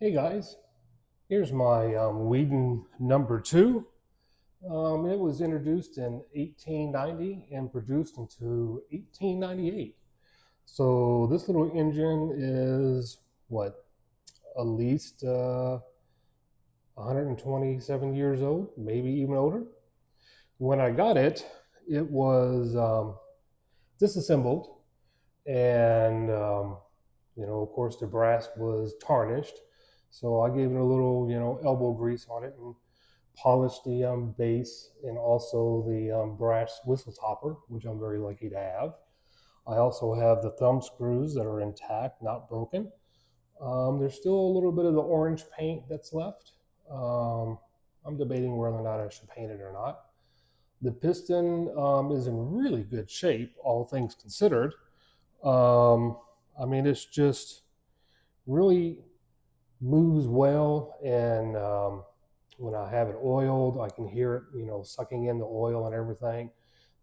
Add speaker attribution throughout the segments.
Speaker 1: Hey guys, here's my Weeden No.2. It was introduced in 1890 and produced into 1898. So this little engine is what, at least 127 years old, maybe even older. When I got it, it was disassembled, and of course, the brass was tarnished. So I gave it a little, elbow grease on it and polished the base and also the brass whistle topper, which I'm very lucky to have. I also have the thumb screws that are intact, not broken. There's still a little bit of the orange paint that's left. I'm debating whether or not I should paint it or not. The piston is in really good shape, all things considered. I mean, it's just really moves well, and when I have it oiled, I can hear it, sucking in the oil and everything.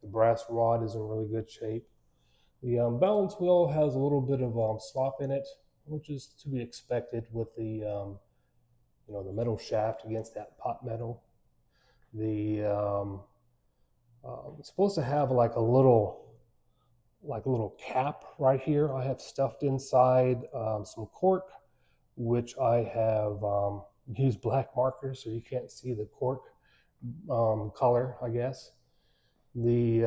Speaker 1: The brass rod is in really good shape. The balance wheel has a little bit of slop in it, which is to be expected with the metal shaft against that pot metal. The it's supposed to have like a little cap right here. I have stuffed inside some cork, which I have used black markers so you can't see the cork color, I guess. The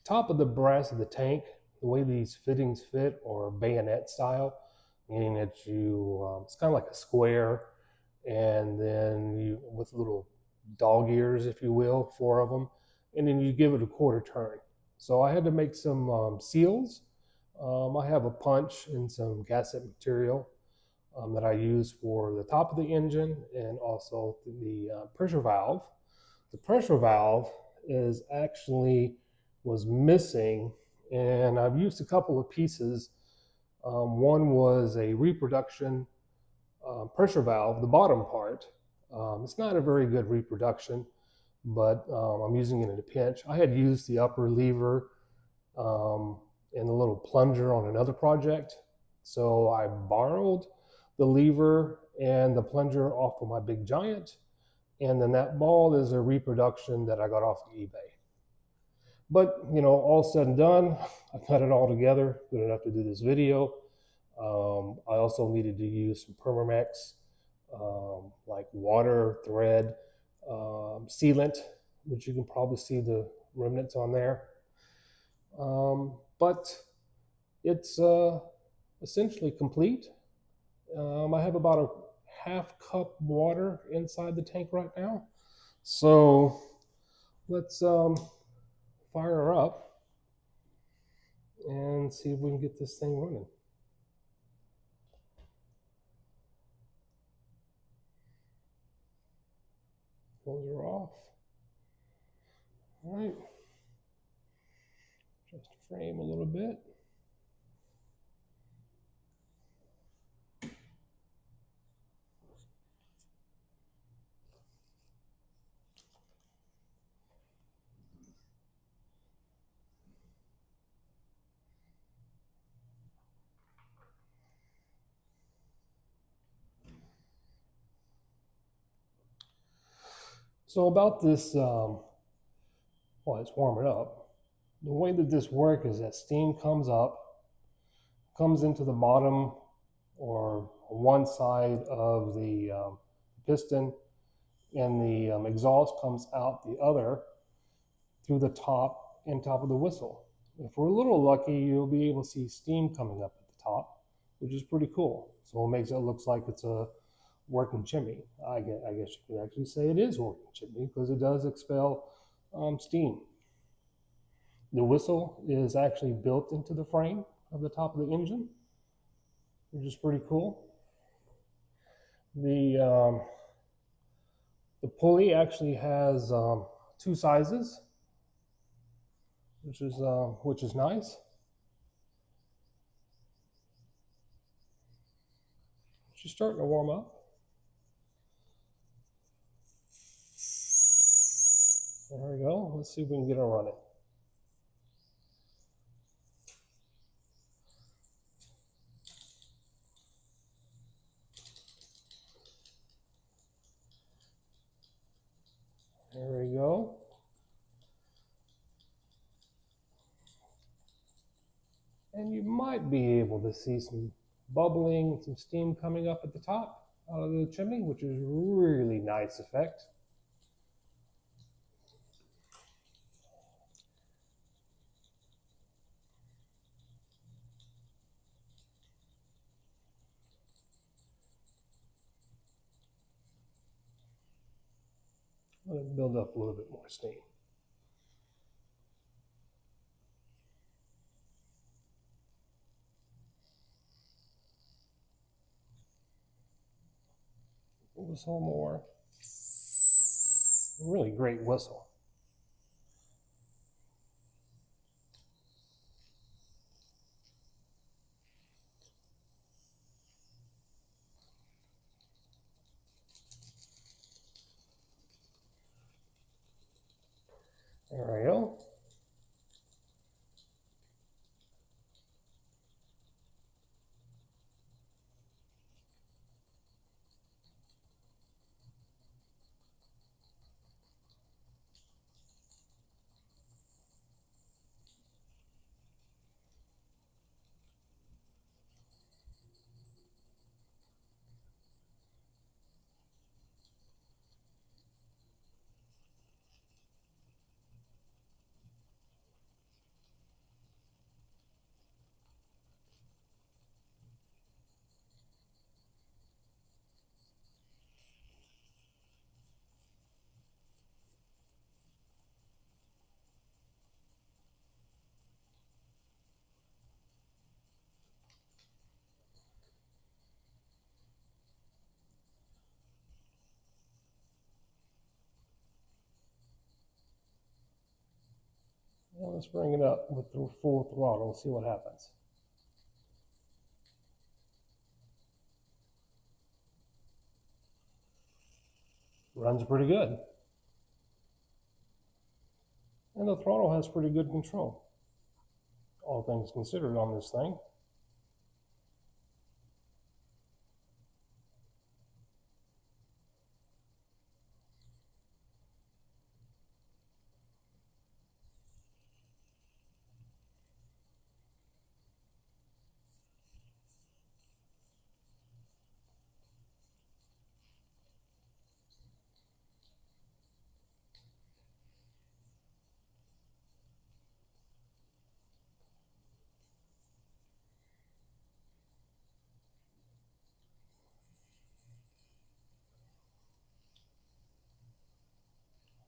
Speaker 1: top of the brass of the tank, the way these fittings fit, or bayonet style, meaning that it's kind of like a square, and then you, with little dog ears, if you will, 4 of them, and then you give it a quarter turn. So I had to make some seals. I have a punch and some gasket material that I use for the top of the engine and also the pressure valve. The pressure valve was missing, and I've used a couple of pieces. One was a reproduction pressure valve, the bottom part. It's not a very good reproduction, but I'm using it in a pinch. I had used the upper lever and the little plunger on another project, so I borrowed the lever and the plunger off of my Big Giant, and then that ball is a reproduction that I got off of eBay. But all said and done, I cut it all together, good enough to do this video. I also needed to use some Permamex, like water, thread, sealant, which you can probably see the remnants on there. But it's essentially complete. I have about a half cup water inside the tank right now. So let's fire her up and see if we can get this thing running. Close her off. All right. Just frame a little bit. So about this, while it's warming up, the way that this works is that steam comes up, comes into the bottom or one side of the piston, and the exhaust comes out the other through the top and top of the whistle. If we're a little lucky, you'll be able to see steam coming up at the top, which is pretty cool. So it makes it look like it's a working chimney. I guess you could actually say it is a working chimney because it does expel steam. The whistle is actually built into the frame of the top of the engine, which is pretty cool. The pulley actually has 2 sizes, which is nice. She's starting to warm up. There we go. Let's see if we can get her running. might be able to see some bubbling, some steam coming up at the top out of the chimney, which is really nice effect. Let it build up a little bit more steam. Whistle more. Really great whistle. There we go. Now let's bring it up with the full throttle and see what happens. Runs pretty good. And the throttle has pretty good control, all things considered, on this thing.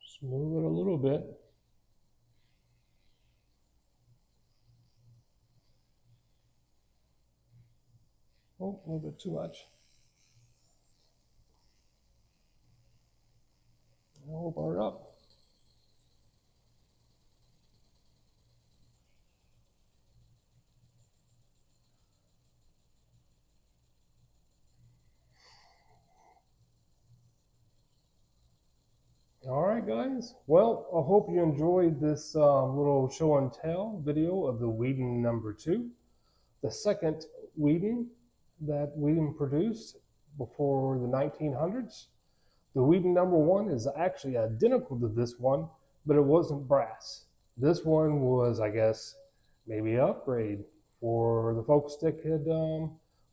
Speaker 1: Just move it a little bit. Oh, a little bit too much. Now open it up. All right, guys. Well, I hope you enjoyed this little show and tell video of the Weeden No.2, the second Weeden that Weeden produced before the 1900s. The Weeden No.1 is actually identical to this one, but it wasn't brass. This one was, I guess, maybe an upgrade for the folks that could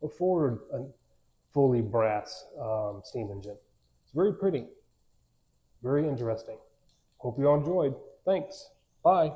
Speaker 1: afford a fully brass steam engine. It's very pretty. Very interesting. Hope you all enjoyed. Thanks. Bye.